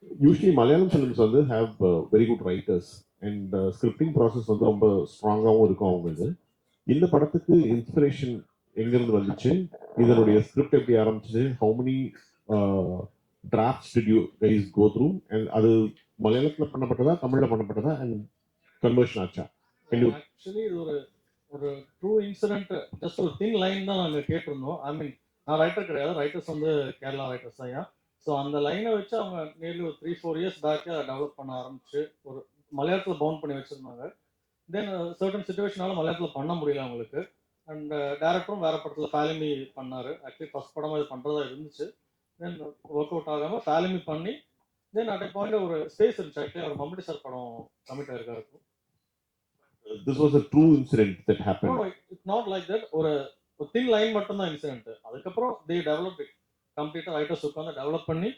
Usually Malayalam films வந்து have very good writers and scripting process வந்து ரொம்ப ஸ்ட்ராங்காகவும் இருக்கும் அவங்களுக்கு. இந்த படத்துக்கு இன்ஸ்பிரேஷன் எங்கிருந்து வந்துச்சு, இதனுடைய ஸ்கிரிப்ட் எப்படி ஆரம்பிச்சது, how many drafts did you guys go through, and அது மலையாளத்தில் பண்ணப்பட்டதா தமிழில் பண்ணப்பட்டதா அண்ட் கன்வர்ஷன் ஆச்சா? ஆக்சுவலி இது ஒரு ஒரு ட்ரூ இன்சிடென்ட், ஜஸ்ட் ஒரு தின் லைன் தான் நாங்கள் கேட்டிருந்தோம். ஐ மீன் நான் ரைட்டர் கிடையாது, ரைட்டர்ஸ் வந்து கேரளா ரைட்டர்ஸ் தான். ஸோ அந்த லைனை வச்சு அவங்க நியர்லி ஒரு 3-4 இயர்ஸ் பேக்கே அதை டெவலப் பண்ண ஆரம்பிச்சு ஒரு மலையாளத்தில் பவுண்ட் பண்ணி வச்சுருந்தாங்க. தென் சர்டன் சுச்சுவேஷனால மலையாளத்தில் பண்ண முடியல அவங்களுக்கு. அண்ட் டேரக்டரும் வேறு படத்தில் ஃபேலிமி பண்ணார். ஆக்சுவலி ஃபஸ்ட் படமாக இது பண்ணுறதா இருந்துச்சு. தென் ஒர்க் அவுட் ஆகாமல் ஃபேலிமி பண்ணி தென் அட் பாயிண்ட் ஒரு ஸ்பேஸ் இருந்துச்சு. ஆக்சுவலி அவர் மம்முட்டி சார் படம் கமிட் ஆயிருக்காரு. This was a true incident that happened. No, it's not like that. ஒரு thin line மட்டும் தான் இன்சிடென்ட். அதுக்கப்புறம் they developed it கம்ப்ளீட்டா ரைட்டர்ஸ் உட்காந்து டெவலப் பண்ணி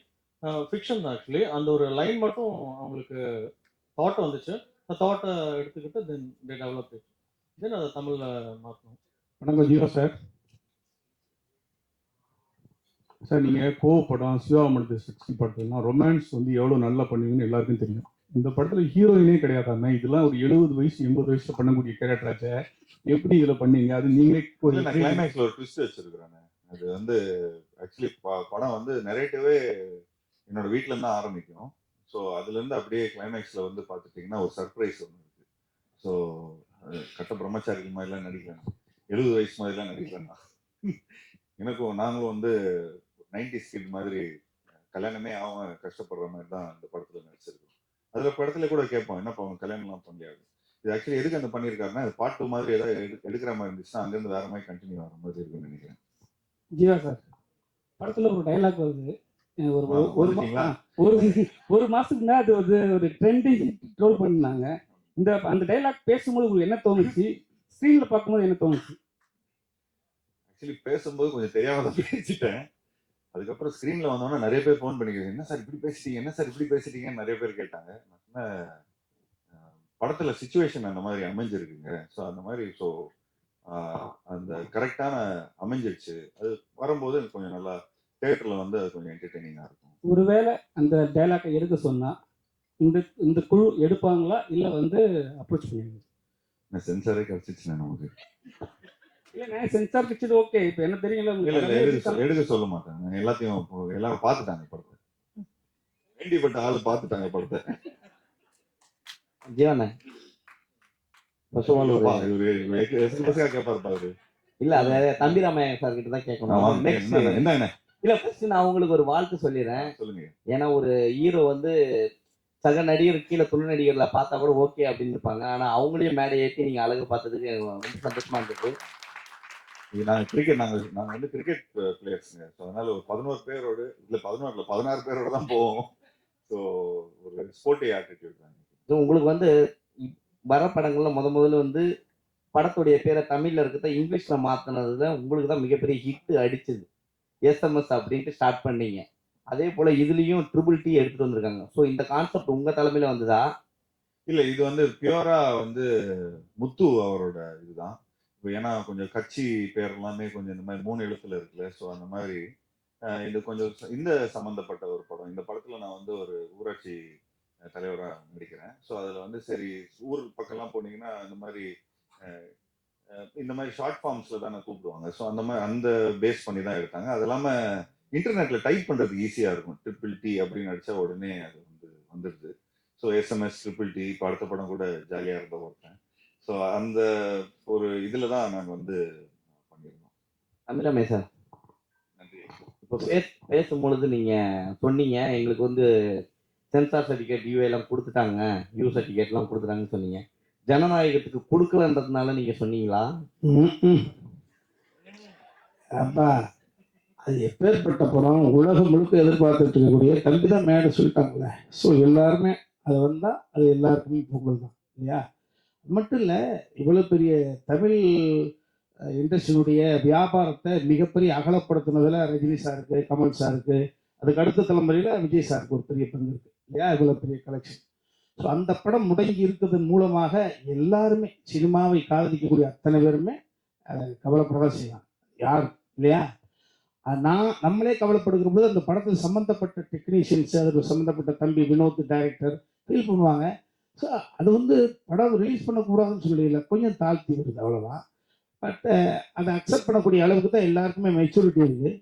ஃபிக்ஷன் தான் ஆக்சுவலி. அந்த ஒரு லைன் மட்டும் அவங்களுக்கு தாட் வந்துச்சு. அந்த தாட்டை எடுத்துக்கிட்டு தென் they developed it. தென் அதை தமிழ்ல மாற்றணும். வணக்கம் ஜீவா சார். சார் நீங்கள் கோவப்படம் சிவாமணி 60 படத்துலாம் ரொமான்ஸ் வந்து எவ்வளோ நல்லா பண்ணுவீங்கன்னு எல்லாருக்கும் தெரியும். இந்த படத்தில் ஹீரோயினே கிடையாதாங்க. இதெல்லாம் ஒரு 70 வயசு 80 வயசுல பண்ணக்கூடிய கேரக்டராச்ச எப்படி இதில் பண்ணீங்க? அது நீங்களே கிளைமேக்ஸ்ல ஒரு ட்விஸ்ட் வச்சிருக்கிறேன். அது வந்து ஆக்சுவலி படம் வந்து நரேட்டிவே என்னோட வீட்டுல இருந்து ஆரம்பிக்கும். ஸோ அதுல இருந்து அப்படியே கிளைமேக்ஸ்ல வந்து பார்த்துட்டீங்கன்னா ஒரு சர்ப்ரைஸ் ஒன்று இருக்கு. ஸோ கட்ட பிரம்மச்சாரிகள் மாதிரிலாம் நடிக்கலாம், 70 வயசு மாதிரிலாம் நடிக்கலாம். எனக்கும் நாங்களும் வந்து 90s கிட் மாதிரி கல்யாணமே ஆகும் கஷ்டப்படுற மாதிரி தான் அந்த படத்துல நடிச்சிருக்கோம். அதுல படத்துல கூட கேட்போம், என்னப்பா அவங்க கல்யாணம்லாம் பண்ணலையாது. இது ஆக்சுவலி எதுக்கு அந்த பண்ணியிருக்காருன்னா, அது பாட்டு மாதிரி ஏதாவது எடுக்கிற மாதிரி இருந்துச்சுன்னா அங்கேருந்து வேற மாதிரி கண்டினியூ ஆகிற மாதிரி இருக்குன்னு நினைக்கிறேன். ஜீவா சார், படத்துல ஒரு டைலாக் வருது. ஒரு மாசத்துக்கு முன்னாடி அது வந்து ஒரு ட்ரெண்டிங் ட்ரோல் பண்ணாங்க. அந்த டைலாக் பேசும்போது உங்களுக்கு என்ன தோணுச்சு? ஸ்க்ரீன்ல பார்க்கும்போது என்ன தோணுச்சு? ஆக்சுவலி பேசும்போது கொஞ்சம் தெரியாம தான் பேசிட்டேன். அதுக்கப்புறம் ஸ்க்ரீன்ல வந்தோன்னா நிறைய பேர் ஃபோன் பண்ணிக்கிறேன், என்ன சார் இப்படி பேசிட்டீங்க, என்ன சார் இப்படி பேசிட்டீங்கன்னு நிறைய பேர் கேட்டாங்க. படத்துல சுச்சுவேஷன் அந்த மாதிரி அமைஞ்சிருக்குங்க. ஸோ அந்த மாதிரி ஸோ அந்த கரெக்டான அமைஞ்சிருச்சு. அது வரும்போது கொஞ்சம் நல்லா தியேட்டர்ல வந்து அது கொஞ்சம் என்டர்டெய்னிங்கா இருக்கும். ஒருவேளை அந்த டைலாக்கை எடுக்க சொன்னா இந்த குழு எடுப்பாங்களா இல்ல வந்து அப்ரோச் பண்ணுவீங்க? சென்சாரே கிடைச்சிச்சுண்ணே நமக்கு. இல்ல சென்சார் கிச்சது ஓகே. இப்போ என்ன தெரியல, எடுக்க சொல்ல மாட்டாங்க. எல்லாத்தையும் எல்லாரும் பார்த்துட்டாங்க படத்தை. வேண்டிப்பட்ட ஆளு பார்த்துட்டாங்க படத்தை. ஜீவண்ணே கேட்பாரு. இல்ல அது தம்பிராமையா சார் கிட்ட தான் கேட்கணும். இல்ல ஃபர்ஸ்ட் நான் உங்களுக்கு ஒரு வாழ்த்து சொல்லிடுறேன். சொல்லுங்க. ஏன்னா ஒரு ஹீரோ வந்து சக நடிகர் கீழே துணை நடிகர்ல பார்த்தா கூட ஓகே அப்படின்னு இருப்பாங்க. ஆனா அவங்களையும் மேடை ஏற்றி நீங்க அழகு பார்த்ததுக்கு ரொம்ப சந்தோஷமா இருந்தது. நாங்கள் கிரிக்கெட் நாங்கள் வந்து கிரிக்கெட் பிளேயர்ஸுங்க. ஸோ அதனால ஒரு 11 பேரோடு இல்லை 16 பேரோட தான் போவோம். ஸோ ஒரு ஸ்போர்ட்டி ஆட்டிடியூட் தான். ஸோ உங்களுக்கு வந்து வர படங்கள்ல முதல்ல வந்து படத்துடைய பேரை தமிழ்ல இருக்கிறத இங்கிலீஷ்ல மாத்தினதுல உங்களுக்கு தான் மிகப்பெரிய ஹிட் அடிச்சது. SMS அப்படின்ட்டு ஸ்டார்ட் பண்ணீங்க. அதே போல இதுலயும் ட்ரிபிள் T எடுத்துட்டு வந்திருக்காங்க. ஸோ இந்த கான்செப்ட் உங்க தலைமையில வந்ததா? இல்ல இது வந்து பியூரா வந்து முத்து அவரோட இதுதான். ஏன்னா கொஞ்சம் கட்சி பேர் எல்லாமே கொஞ்சம் இந்த மாதிரி 3 எழுத்துல இருக்குல்ல. ஸோ அந்த மாதிரி இது கொஞ்சம் இந்த சம்பந்தப்பட்ட ஒரு படம். இந்த படத்துல நான் வந்து ஒரு ஊராட்சி தலைவராக நடிக்கிறேன். ஸோ அதில் வந்து சரி ஊர் பக்கம்லாம் போனீங்கன்னா இந்த மாதிரி ஷார்ட் ஃபார்ம்ஸில் தானே கூப்பிடுவாங்க. ஸோ அந்த மாதிரி அந்த பேஸ் பண்ணி தான் எடுத்தாங்க. அது இல்லாமல் இன்டர்நெட்டில் டைப் பண்ணுறதுக்கு ஈஸியாக இருக்கும். ட்ரிபிள் T அப்படின்னு அடித்தா உடனே அது வந்து வந்துடுது. ஸோ SMS ட்ரிபிள் T இப்போ அடுத்த படம் கூட ஜாலியாக இருந்த ஒருத்தன். ஸோ அந்த ஒரு இதில் தான் நாங்கள் வந்து பண்ணியிருந்தோம். அமிரமே சார், நன்றி. இப்போ பேசும்பொழுது நீங்கள் சொன்னீங்க எங்களுக்கு வந்து சென்சார் சர்டிஃபிகேட் UA எல்லாம் கொடுத்துட்டாங்க, U சர்டிஃபிகேட்லாம் கொடுத்துட்டாங்கன்னு சொன்னீங்க. ஜனநாயகத்துக்கு கொடுக்கலன்றதுனால நீங்க சொன்னீங்களா? அப்பா அது எப்பேற்பட்ட படம், உலகம் முழுக்க எதிர்பார்த்துட்டு இருக்கக்கூடிய தம்பி தான் மேடை சொல்லிட்டாங்களே. ஸோ எல்லாருமே அது வந்தால் அது எல்லாருக்குமே பொங்கல் தான் இல்லையா? அது மட்டும் இல்லை, இவ்வளோ பெரிய தமிழ் இண்டஸ்ட்ரியினுடைய வியாபாரத்தை மிகப்பெரிய அகலப்படுத்தினதில் ரஜினி சாருக்கு, கமல் சாருக்கு, அதுக்கு அடுத்த தலைமுறையில் விஜய் சாருக்கு ஒரு பெரிய பங்கு இருக்குது இல்லையா? இவ்வளோ பெரிய கலெக்ஷன். ஸோ அந்த படம் முடங்கி இருக்கிறதன் மூலமாக எல்லாருமே சினிமாவை காதலிக்கக்கூடிய அத்தனை பேருமே அதை கவலைப்படதான் செய்யலாம் யார் இல்லையா? நான் நம்மளே கவலைப்படுகிற போது அந்த படத்தில் சம்மந்தப்பட்ட டெக்னீஷியன்ஸ், அதுக்கு சம்மந்தப்பட்ட தம்பி வினோத் டைரக்டர் ஃபீல் பண்ணுவாங்க. ஸோ அது வந்து படம் ரிலீஸ் பண்ணக்கூடாதுன்னு சொல்லல, கொஞ்சம் தாழ்த்தி வருது அவ்வளோதான். பட் அதை அக்செப்ட் பண்ணக்கூடிய அளவுக்கு தான் எல்லாருக்குமே மெச்சூரிட்டி இருக்குது.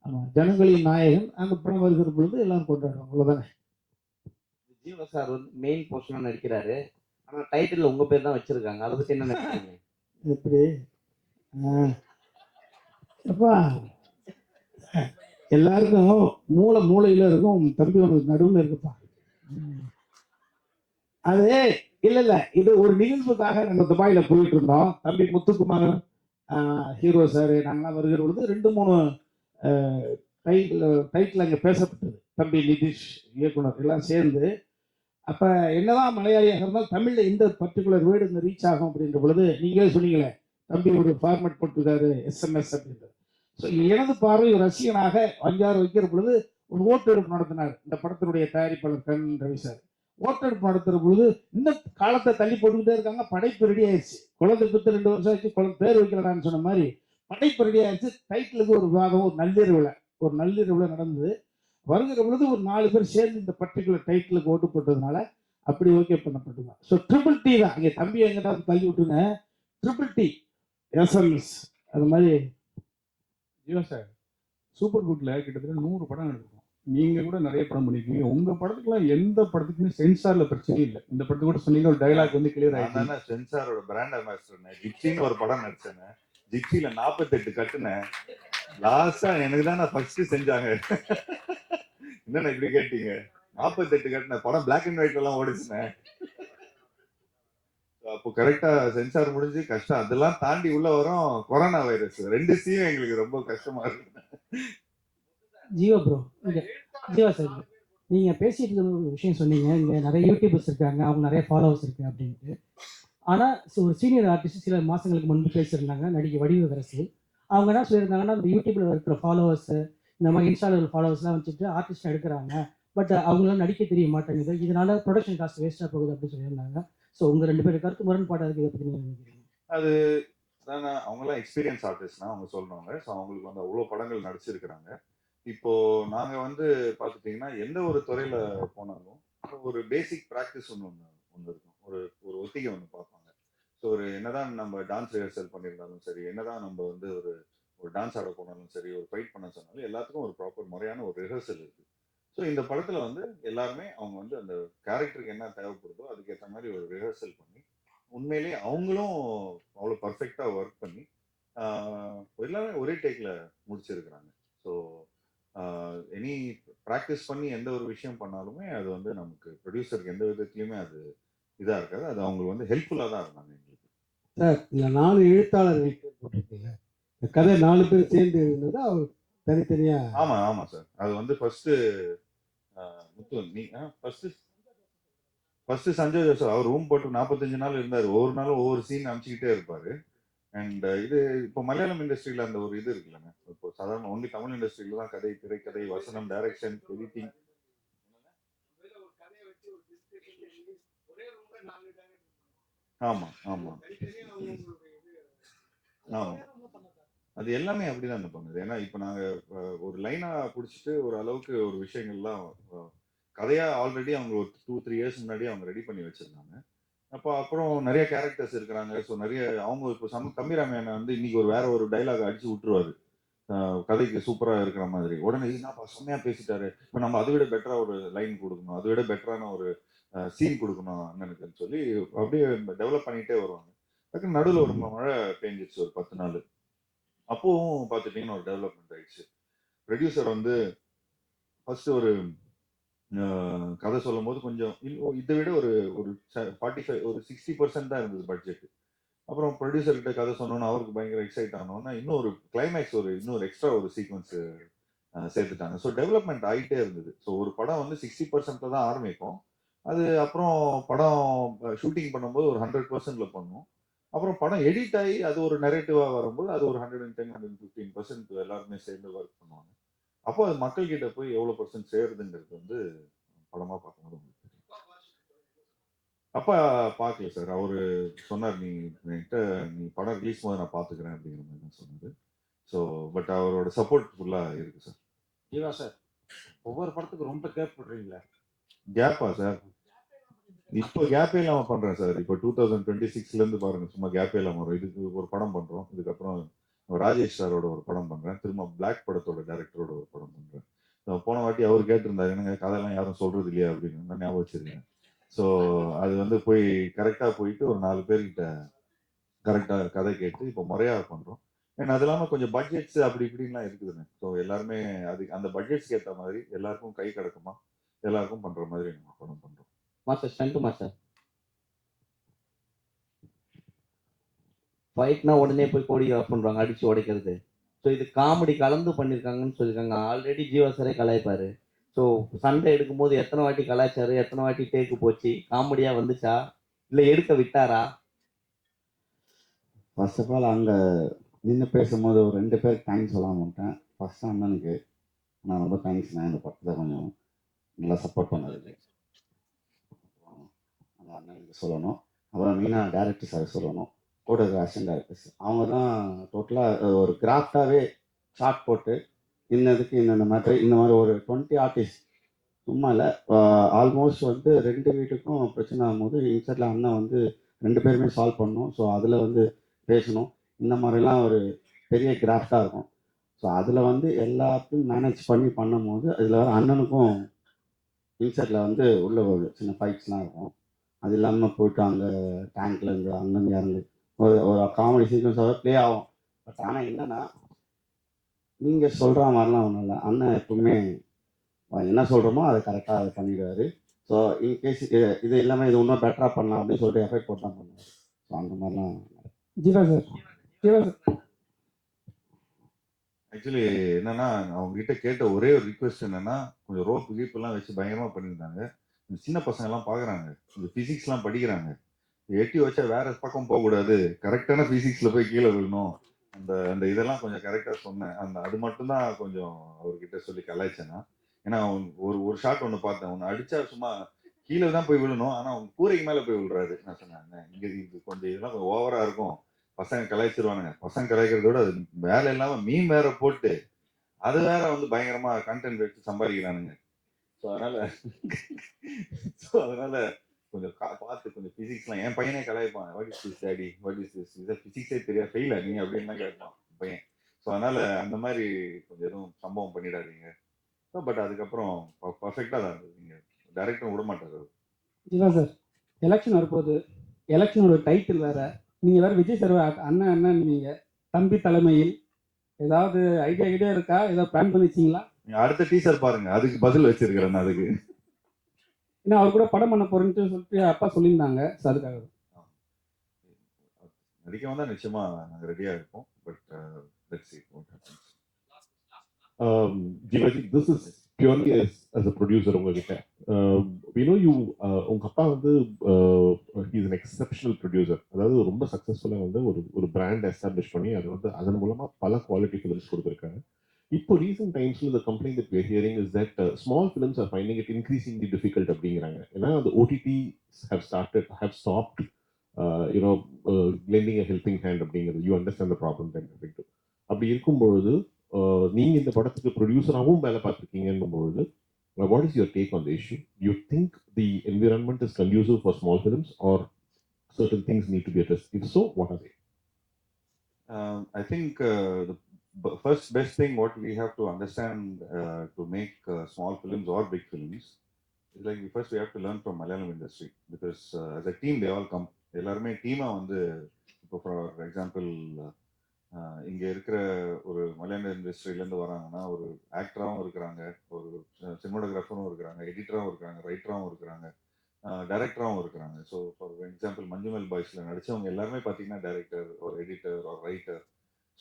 ஆமாம், ஜனங்களின் நாயகன் அந்த படம் வருகிற பொழுது எல்லாரும் கொண்டாடுவாங்க, அவ்வளோதானே. ஜீவா சார் வந்து மெயின் போர்ஷனாக நடிக்கிறாரு, ஆனால் டைட்டில் உங்கள் பேர் தான் வச்சிருக்காங்க. அதை பற்றி என்ன நினைக்கிறீங்க? எப்படி அப்பா, எல்லாருக்கும் மூளையில இருக்கும், தம்பி ஒரு நடுவில் இருக்குப்பா. அது இல்ல இது ஒரு நிகழ்வுக்காக நாங்கள் துபாயில போயிட்டு இருந்தோம். தம்பி முத்துக்குமார் ஹீரோ சார் நாங்களாம் வருகிற பொழுது 2-3 டைட்டில் அங்கே பேசப்பட்டது. தம்பி நிதிஷ் இயக்குனர் எல்லாம் சேர்ந்து, அப்ப என்னதான் மலையாளியாக இருந்தாலும் தமிழ்ல இந்த பர்டிகுலர் வேர்டு இந்த ரீச் ஆகும் அப்படின்ற பொழுது நீங்களே சொன்னீங்களே, தம்பி ஒரு ஃபார்மேட் போட்டுருக்காரு எஸ்எம்எஸ் அப்படின்றது. ஸோ எனது பார்வை ஒரு ரசிகனாக 5-6 வைக்கிற பொழுது ஒரு ஓட்டெடுப்பு நடத்தினார் இந்த படத்தினுடைய தயாரிப்பாளர் கண் ரவி சார். ஓட்டெடுப்பு நடத்துற பொழுது இன்னும் காலத்தை தள்ளி போட்டுக்கிட்டே இருக்காங்க. படைப்பு ரெடி ஆயிடுச்சு. குழந்தை பத்து 2 வருஷம் ஆச்சு, குழந்தை பேர் வைக்கலான்னு சொன்ன மாதிரி படைப்பு ரெடி ஆயிடுச்சு. டைட்டிலுக்கு ஒரு விவாதம், ஒரு நள்ளிரவுல நடந்தது. வருகிற பொழுது ஒரு 4 பேர் சேர்ந்து இந்த பர்டிகுலர் டைட்டிலுக்கு ஓட்டு போட்டதுனால அப்படி ஓகே பண்ணப்பட்டுதான். ஸோ ட்ரிபிள் டி தான் இங்கே தம்பி எங்கிட்ட தள்ளி விட்டுங்க. ட்ரிபிள் டி எஸ்எம்எஸ் அது மாதிரி. ஜீவா சார், சூப்பர் குட்ல கிட்டத்தட்ட 100 படம் எடுக்கும். நீங்க கூட நிறைய படம் பண்ணிருக்கீங்க. உங்க படத்துக்குலாம் எந்த படத்துக்குமே சென்சார்ல பிரச்சனை இல்லை. இந்த படத்துக்கு கூட சொன்னீங்க ஒரு டைலாக் வந்து கிளியர் ஆயிடுச்சு. நான் சென்சாரோட பிராண்ட் அம்பாசிடர். ஜிப்சின்னு ஒரு படம் நடிச்சேன். ஜிப்சில 48 கட்டுனேன். லாஸ்டா எனக்கு தான் ஃபர்ஸ்ட் செஞ்சாங்க. என்னன்னா இப்படி கேட்டீங்க? 48 கட்டின படம் பிளாக் அண்ட் ஒயிட்ல எல்லாம் ஓடிச்சுனேன். அப்போ கரெக்டா சென்சார் முடிஞ்சு கஷ்டம். அதெல்லாம் தாண்டி உள்ள வரும் கொரோனா வைரஸ். 2 சீயும் எங்களுக்கு ரொம்ப கஷ்டமா இருக்கு. ஜீவா ப்ரோ, ஜீவா சார், நீங்க பேசிட்டு இருந்த ஒரு விஷயம் சொன்னீங்க, இங்க நிறைய யூடியூபர்ஸ் இருக்காங்க, அவங்க நிறைய ஃபாலோவர்ஸ் இருக்கு அப்படின்ட்டு. ஆனா ஒரு சீனியர் ஆர்டிஸ்ட் சில மாசங்களுக்கு முன்பு பேசியிருந்தாங்க, நடிகை வடிவகரசு. அவங்க என்ன சொல்லியிருந்தாங்கன்னா, இந்த யூடியூப்ல இருக்கிற ஃபாலோவர்ஸ், இந்த மாதிரி இன்ஸ்டால ஃபாலோவர்ஸ்லாம் வச்சுட்டு ஆர்டிஸ்ட் எடுக்கிறாங்க, பட் அவங்களாம் நடிக்க தெரிய மாட்டேங்குது, இதனால ப்ரொடக்ஷன் காஸ்ட் வேஸ்டா போகுது அப்படின்னு சொல்லியிருந்தாங்க. ஸோ உங்க 2 பேரும் கருத்து முரண்பாடாக இருக்கு, இதை பத்தி நீங்க நினைக்கிறீங்க? அது அவங்களாம் எக்ஸ்பீரியன்ஸ் ஆர்டிஸ்ட்னா அவங்க சொல்றவங்க. ஸோ அவங்களுக்கு வந்து அவ்வளோ படங்கள் நடிச்சிருக்கிறாங்க. இப்போ நாங்க வந்து பார்த்துட்டீங்கன்னா எந்த ஒரு துறையில போனாலும் ஒரு பேசிக் ப்ராக்டிஸ் ஒன்று இருக்கும். ஒரு ஒரு ஒத்திகை ஒன்று பார்ப்பாங்க. ஸோ ஒரு என்னதான் நம்ம டான்ஸ் ரிஹர்சல் பண்ணியிருந்தாலும் சரி, என்னதான் நம்ம வந்து ஒரு ஒரு டான்ஸ் ஆட போனாலும் சரி, ஒரு ஃபைட் பண்ண சொன்னாலும் எல்லாத்துக்கும் ஒரு ப்ராப்பர் முறையான ஒரு ரிஹர்சல் இருக்கு. ஸோ இந்த படத்துல வந்து எல்லாருமே அவங்க வந்து அந்த கேரக்டருக்கு என்ன தேவைப்படுதோ அதுக்கேற்ற மாதிரி ஒரு ரிஹர்சல் பண்ணி உண்மையிலேயே அவங்களும் அவ்வளோ பர்ஃபெக்டா ஒர்க் பண்ணி எல்லாமே ஒரே டேக்ல முடிச்சிருக்கிறாங்க. ஸோ எனி ப்ராக்டிஸ் பண்ணி எந்த ஒரு விஷயம் பண்ணாலுமே அது வந்து நமக்கு ப்ரொடியூசருக்கு எந்த விதத்துலையுமே அது இதாக இருக்காது. அது அவங்களுக்கு வந்து ஹெல்ப்ஃபுல்லாக தான் இருந்தாங்க எங்களுக்கு. சார், இந்த 4 எழுத்தாளர்கள் போட்டிருக்கீங்க, இந்த கதை 4 பேர் சேர்ந்து எழுதுனது அவர் தனித்தனியா? ஆமா ஆமா சார். அது வந்து ஃபர்ஸ்ட் முத்து நீ ஃபர்ஸ்ட் சஞ்சய் ஜோசப் அவர் ரூம் போட்டு 45 நாள் இருந்தாரு. ஒவ்வொரு நாளும் ஒவ்வொரு சீன் அமைச்சுக்கிட்டே இருப்பாரு. அண்ட் இது இப்போ மலையாளம் இண்டஸ்ட்ரியில அந்த ஒரு இது இருக்குல்லங்க. இப்போ சாதாரண ஒன்லி தமிழ் இண்டஸ்ட்ரியில தான் கதை, திரைக்கதை, வசனம், டைரக்ஷன், எடிட்டிங். ஆமா ஆமா ஆமா, அது எல்லாமே அப்படிதான் பண்ணுது. ஏன்னா இப்போ நாங்க ஒரு லைனா பிடிச்சிட்டு ஒரு அளவுக்கு ஒரு விஷயங்கள்லாம் கதையா ஆல்ரெடி அவங்க ஒரு 2-3 இயர்ஸ் முன்னாடி அவங்க ரெடி பண்ணி வச்சிருந்தாங்க. அப்போ அப்புறம் நிறைய கேரக்டர்ஸ் இருக்கிறாங்க. ஸோ நிறைய அவங்க இப்போ தம்பிராமையான வந்து இன்னைக்கு ஒரு வேற ஒரு டைலாக் அடிச்சு விட்டுருவாரு கதைக்கு சூப்பரா இருக்கிற மாதிரி. உடனே என்னப்பா செம்மையா பேசிட்டாரு, இப்போ நம்ம அதை விட பெட்டரா ஒரு லைன் கொடுக்கணும், அதை விட பெட்டரான ஒரு சீன் கொடுக்கணும் அண்ணனுக்குன்னு சொல்லி அப்படியே டெவலப் பண்ணிட்டே வருவாங்க. அதுக்கு நடுவில் ஒரு மழை பெஞ்சிச்சு ஒரு 10 நாள். அப்போவும் பார்த்துட்டீங்கன்னா ஒரு டெவலப்மெண்ட் ஆயிடுச்சு. ப்ரொடியூசர் வந்து ஃபர்ஸ்ட் ஒரு கதை சொல்லும் போது கொஞ்சம் இதை விட ஒரு ஒரு 45 ஒரு 60% தான் இருந்தது பட்ஜெட். அப்புறம் ப்ரொடியூசர் கிட்ட கதை சொன்னோன்னா அவருக்கு பயங்கர எக்ஸைட் ஆனோன்னா இன்னும் ஒரு கிளைமேக்ஸ் இன்னொரு எக்ஸ்ட்ரா ஒரு சீக்வன்ஸ் சேர்த்துட்டாங்க. ஸோ டெவலப்மெண்ட் ஆகிட்டே இருந்தது. ஸோ ஒரு படம் வந்து 60% தான் ஆரம்பிக்கும். அது அப்புறம் படம் ஷூட்டிங் பண்ணும்போது ஒரு 100%ல பண்ணும். அப்புறம் படம் எடிட் ஆகி அது ஒரு நெரேட்டிவா வரும்போது அது ஒரு 110-115% எல்லாருமே சேர்ந்து ஒர்க் பண்ணுவாங்க. அப்போ அது மக்கள் கிட்ட போய் எவ்வளவு % சேருதுங்கிறது வந்து படமா பார்க்கும்போது உங்களுக்கு தெரியும். அப்பா பார்க்கல சார். அவரு சொன்னார், நீ படம் ரிலீஸ் போது நான் பாத்துக்கிறேன் அப்படிங்கிற மாதிரி தான் சொன்னாரு. ஸோ பட் அவரோட சப்போர்ட் ஃபுல்லாக இருக்கு சார். ஜீவா சார், ஒவ்வொரு படத்துக்கு ரொம்ப கேப் விடுறீங்களே. கேப்பா சார்? இப்போ கேப்பே இல்லாமல் பண்ணுறேன் சார். இப்போ 2026லேருந்து பாருங்க, சும்மா கேப்பே இல்லாமல் வரும். இதுக்கு ஒரு படம் பண்ணுறோம், இதுக்கப்புறம் ராஜேஷ் சாரோட ஒரு படம் பண்ணுறேன், திரும்ப பிளாக் படத்தோட டைரக்டரோட ஒரு படம் பண்ணுறேன். போன வாட்டி அவர் கேட்டிருந்தாரு, என்னங்க கதையெல்லாம் யாரும் சொல்றது இல்லையா அப்படின்னு, நான் ஞாபகம் வச்சிருக்கேன். ஸோ அது வந்து போய் கரெக்டாக போயிட்டு ஒரு 4 பேர்கிட்ட கரெக்டாக கதை கேட்டு இப்போ முறையாக பண்ணுறோம். ஏன்னா அது இல்லாமல் கொஞ்சம் பட்ஜெட்ஸ் அப்படி இப்படின்லாம் இருக்குதுங்க. ஸோ எல்லாருமே அது அந்த பட்ஜெட்ஸ்க்கு ஏற்ற மாதிரி எல்லாருக்கும் கை கிடக்குமா, எல்லாருக்கும் பண்ணுற மாதிரி நம்ம படம் பண்ணுறோம். மாஸ்டர் ஸ்டண்ட் மாஸ்டர் ஃபைட்னா உடனே போய் கோடி ஆஃப் பண்ணுறாங்க, அடிச்சு உடைக்கிறது. ஸோ இது காமெடி கலந்து பண்ணியிருக்காங்கன்னு சொல்லியிருக்காங்க. ஆல்ரெடி ஜீவா சாரே கலாய்ப்பாரு. ஸோ சண்டை எடுக்கும்போது எத்தனை வாட்டி கலாய்ச்சாரு, எத்தனை வாட்டி டேக்கு போச்சு, காமெடியாக வந்துச்சா இல்லை எடுக்க விட்டாரா? ஃபர்ஸ்ட் ஆஃப் ஆல் அங்கே நின்று பேசும்போது ஒரு 2 பேருக்கு தேங்க்ஸ் சொல்ல மாட்டேன். ஃபர்ஸ்ட் அண்ணனுக்கு நான் ரொம்ப தேங்க்ஸ். நான் இந்த படத்தை கொஞ்சம் நல்லா சப்போர்ட் பண்ணதுக்கு அந்த அண்ணனுக்கு சொல்லணும். அப்புறம் மெயினாக டேரக்டர் சார் சொல்லணும், கூட இருக்கிற அசிஸ்டன்ட் டேரக்டர்ஸ். அவங்க தான் டோட்டலாக ஒரு கிராஃப்டாகவே ஷார்ட் போட்டு இன்னதுக்கு இந்த மேட்ரு இந்த மாதிரி ஒரு 20 ஆர்டிஸ்ட் சும்மா இல்லை. ஆல்மோஸ்ட் வந்து 2 வீட்டுக்கும் பிரச்சனை ஆகும்போது இன்சைட்டில் அண்ணன் வந்து 2 பேருமே சால்வ் பண்ணணும். ஸோ அதில் வந்து பேசணும். இந்த மாதிரிலாம் ஒரு பெரிய கிராஃப்டாக இருக்கும். ஸோ அதில் வந்து எல்லாத்தையும் மேனேஜ் பண்ணி பண்ணும்போது அதில் வர அண்ணனுக்கும் இன்சைட்டில் வந்து உள்ள ஒரு சின்ன ஃபைட்ஸ்லாம் இருக்கும். அது இல்லாமல் போயிட்டு அங்கே டேங்க்ல இருந்து அண்ணன் இறந்து ஒரு ஒரு காமெடி சீக்வன்ஸாகவே ப்ளே ஆகும். பட் ஆனால் என்னென்னா நீங்கள் சொல்கிற மாதிரிலாம் ஒன்றும் இல்லை. அண்ணன் எப்பவுமே என்ன சொல்கிறோமோ அதை கரெக்டாக அதை பண்ணிடுவார். ஸோ இன்கேஸ் இது எல்லாமே இது இன்னும் பெட்டராக பண்ணலாம் அப்படின்னு சொல்லிட்டு எஃபெக்ட் போட்டு தான் பண்ணுவார். ஸோ அந்த மாதிரிலாம் Jeeva sir, Jeeva sir, actually என்னன்னா, அவங்க கிட்ட கேட்ட ஒரே ஒரு ரிக்வெஸ்ட் என்னன்னா, கொஞ்சம் ரோப்பு கீப் எல்லாம் வச்சு பயங்கரமா பண்ணியிருந்தாங்க. இந்த சின்ன பசங்க எல்லாம் பாக்குறாங்க, இந்த பிசிக்ஸ் எல்லாம் படிக்கிறாங்க, எட்டி வச்சா வேற பக்கம் போக கூடாது, கரெக்டான பிசிக்ஸ்ல போய் கீழே விழணும். அந்த அந்த இதெல்லாம் கொஞ்சம் கரெக்டா சொன்னேன். அந்த அது மட்டும்தான் கொஞ்சம் அவர்கிட்ட சொல்லி கலாய்ச்சேன்னா. ஏன்னா ஒரு ஒரு ஷாட் ஒன்று பார்த்தேன், ஒன்று அடிச்சா சும்மா கீழே தான் போய் விழணும், ஆனா அவங்க கூரைக்கு மேல போய் விழுறாரு. நான் சொன்னேன், இங்க இது கொஞ்சம் இதெல்லாம் கொஞ்சம் ஓவரா இருக்கும், பசங்க கலாய்ச்சிருவானுங்க. பசங்க கலாய்க்கிறத விட அது வேலை இல்லாம மீன் வேற போட்டு அது வேற வந்து பயங்கரமா கண்டென்ட் வச்சு சம்பாதிக்கிறானுங்க. ஸோ அதனால அதனால கொஞ்சம் பார்த்து கொஞ்சம் பிசிக்ஸ்லாம் என் பையனே கலாய்ப்பான். What is this daddy, what is this, இதை பிசிக்ஸே தெரியாது, ஃபெயிலா நீ அப்படின்லாம் கேட்பான் பையன். ஸோ அதனால அந்த மாதிரி கொஞ்சம் எதுவும் சம்பவம் பண்ணிடாதீங்க. பட் அதுக்கப்புறம் பர்ஃபெக்டாக தான் இருந்தது. நீங்கள் டைரக்டரும் விட மாட்டார் அவர். ஜீவா சார், எலெக்ஷன் வரப்போகுது. எலெக்ஷனோட டைட்டில் வேற. நீங்க வேற விஜய் சார் அண்ணன் அண்ணன் நீங்க தம்பி தலைமையில் ஏதாவது ஐடியா இருக்கா? ஏதாவது பிளான் பண்ணி வச்சிங்களா? நீங்க அடுத்த டீசர் பாருங்க, அதுக்கு பதில் வச்சிருக்கிறேன். அதுக்கு ஏன்னா அவர் கூட படம் பண்ண போறேன்ட்டு சொல்லிட்டு அப்பா சொல்லியிருந்தாங்க. ஸோ அதுக்காக நடிக்க வந்தா நிச்சயமா நாங்கள் ரெடியா இருப்போம். But let's see what happens. Jivaji, this is purely as a producer உங்ககிட்ட. We know you, உங்க அப்பா வந்து he is an exceptional producer. அதாவது ரொம்ப சக்ஸஸ்ஃபுல்லாக வந்து ஒரு பிராண்ட் எஸ்டாப்ளிஷ் பண்ணி அது வந்து அதன் மூலமா பல குவாலிட்டி ஃபிலிம்ஸ் கொடுத்துருக்காங்க. இப்போ ரீசெண்ட் டைம்ஸ்ல the complaint that we are hearing is that small films are finding it increasingly difficult அப்படிங்கிறாங்க. ஏன்னா அந்த OTTs have stopped lending a helping hand அப்படிங்கிறது. You understand the problem then. அப்படி இருக்கும்பொழுது நீங்க இந்த படத்துக்கு ப்ரொடியூசராகவும் வேலை பார்த்துருக்கீங்கன்னும் பொழுது, what is your take on the issue? Do you think the environment is conducive for small films or certain things need to be addressed? If so, what are they? I think the first best thing what we have to understand to make small films or big films is like first we have to learn from Malayalam industry, because as a team they all come. எல்லாருமே டீமா வந்து இப்போ for example இங்கே இருக்கிற ஒரு மலையாள இண்டஸ்ட்ரியிலேருந்து வராங்கன்னா ஒரு ஆக்டராகவும் இருக்கிறாங்க, ஒரு சினிமாட்டோகிராஃபரும் இருக்கிறாங்க, எடிட்டராகவும் இருக்கிறாங்க, ரைட்டராகவும் இருக்கிறாங்க, டைரக்டராகவும் இருக்கிறாங்க. ஸோ ஃபார் எக்ஸாம்பிள் மஞ்சுமல் பாய்ஸில் நடித்தவங்க எல்லாருமே பார்த்தீங்கன்னா டைரக்டர் ஒரு எடிட்டர் ஒரு ரைட்டர்.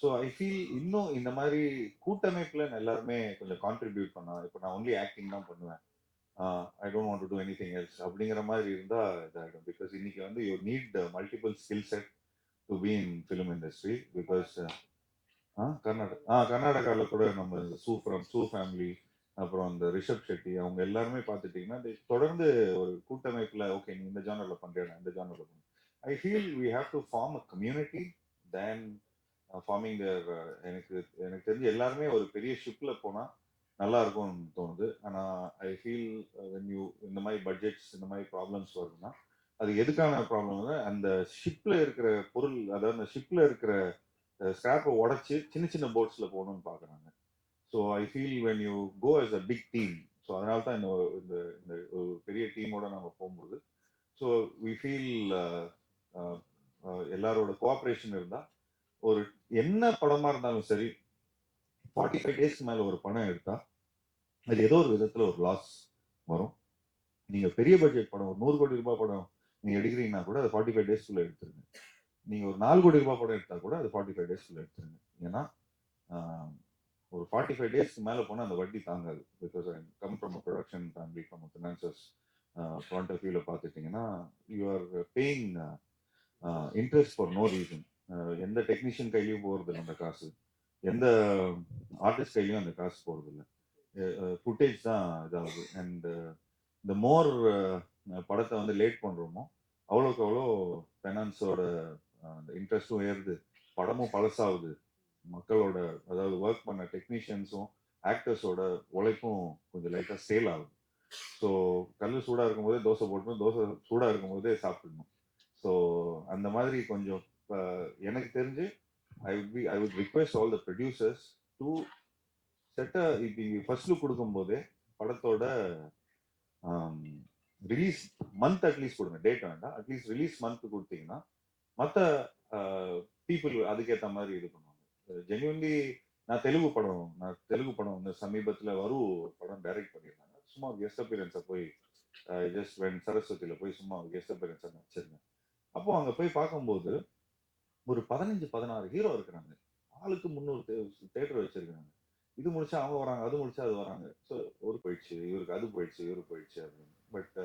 ஸோ ஐ ஃபீல் இன்னும் இந்த மாதிரி கூட்டமைப்பில் எல்லாருமே கொஞ்சம் கான்ட்ரிபியூட் பண்ணா, இப்போ நான் ஒன்லி ஆக்டிங் தான் பண்ணுவேன், I don't want to two anything else அப்படிங்கிற மாதிரி இருந்தால் இதாகிடும். பிகாஸ் இன்னைக்கு வந்து you need multiple skill set to be in film industry. Because கர்நாடகாவில் கூட நம்ம சூ ஃபேமிலி, அப்புறம் இந்த ரிஷப் ஷெட்டி, அவங்க எல்லாருமே பார்த்துட்டிங்கன்னா தொடர்ந்து ஒரு கூட்டமைப்பில் ஓகே நீ இந்த ஜானரில் பண்ணுறேன், இந்த ஜானரில் பண்ண. I feel we have to form a community then farming there. எனக்கு எனக்கு தெரிஞ்சு எல்லாருமே ஒரு பெரிய ஷிப்பில் போனால் நல்லா இருக்கும்னு தோணுது. ஆனால் ஐ ஃபீல் வென் யூ இந்த மாதிரி பட்ஜெட்ஸ் இந்த மாதிரி ப்ராப்ளம்ஸ் வருதுன்னா அது எதுக்கான ப்ராப்ளம்னா அந்த ஷிப்பில் இருக்கிற பொருள், அதாவது அந்த ஷிப்பில் இருக்கிற ஸ்கிராப்பை உடச்சி சின்ன சின்ன போட்ஸில் போகணும்னு பார்க்குறாங்க. So I feel when you go as a big team, so அதனால தான் இந்த இந்த இந்த ஒரு பெரிய டீமோட நம்ம போகும்போது ஸோ வி ஃபீல் எல்லாரோட கோஆப்ரேஷன் இருந்தால் ஒரு என்ன படமா இருந்தாலும் சரி 45 டேஸ்க்கு மேல ஒரு படம் எடுத்தா அது ஏதோ ஒரு விதத்துல ஒரு லாஸ் வரும். நீங்க பெரிய பட்ஜெட் படம் ஒரு 100 கோடி ரூபாய் படம் நீங்க எடுக்கிறீங்கன்னா கூட அது 45 டேஸ்க்குள்ள எடுத்துருங்க. நீங்க ஒரு 4 கோடி ரூபாய் படம் எடுத்தா கூட அது 45 டேஸ்க்குள்ள எடுத்துருங்க. ஏன்னா ஒரு 45 டேஸ்க்கு மேல போனா அந்த வட்டி தாங்காது. Because I come from production family, from finances point of வியூல பார்த்துட்டீங்கன்னா you are paying interest for no reason. எந்த டெக்னீஷியன் கையிலையும் போறது இல்லை அந்த காசு, எந்த ஆர்டிஸ்ட் கையிலையும் அந்த காசு போறது இல்லை. ஃபுட்டேஜ் தான் இதாகுது. அண்ட் இந்த மோர் படத்தை வந்து லேட் பண்றோமோ அவ்வளோக்கு அவ்வளோ ஃபைனான்ஸோட அந்த இன்ட்ரெஸ்ட்டும் ஏறுது, படமும் பழசாகுது, மக்களோட அதாவது ஒர்க் பண்ண டெக்னீஷியன்ஸும் ஆக்டர்ஸோட உழைப்பும் கொஞ்சம் லைட்டாக சேல் ஆகுது. ஸோ கல் சூடாக இருக்கும்போதே தோசை போட்டணும், தோசை சூடாக இருக்கும்போதே சாப்பிடணும். ஸோ அந்த மாதிரி கொஞ்சம் எனக்கு தெரிஞ்சு I would request all the producers to செட்ட இப்போ ஃபர்ஸ்ட் லுக் கொடுக்கும்போதே படத்தோட ரிலீஸ் மந்த் அட்லீஸ்ட் கொடுங்க, டேட் வேண்டாம், அட்லீஸ்ட் ரிலீஸ் மந்த் கொடுத்தீங்கன்னா மற்ற பீப்புள் அதுக்கேற்ற மாதிரி இது பண்ணுவாங்க. ஜென்யூன்லி நான் தெலுங்கு படம் வந்து சமீபத்தில் படம் டைரக்ட் பண்ணியிருந்தாங்க. சும்மா கெஸ்ட் அப்பியரன்ஸை போய் ஜஸ்ட் வென் சரஸ்வதியில் போய் சும்மா கெஸ்ட் அப்பியரன்ஸை நடிச்சிருந்தேன். அப்போ அங்கே போய் பார்க்கும்போது ஒரு 15-16 ஹீரோ இருக்கிறாங்க, ஆளுக்கு 300 தேட்டர் வச்சிருக்காங்க. இது முடிச்சா அவங்க வராங்க, அது முடிச்சா அது வராங்க. ஸோ ஒரு போயிடுச்சு, இவருக்கு அது போயிடுச்சு, இவருக்கு போயிடுச்சு அப்படின்னு. பட்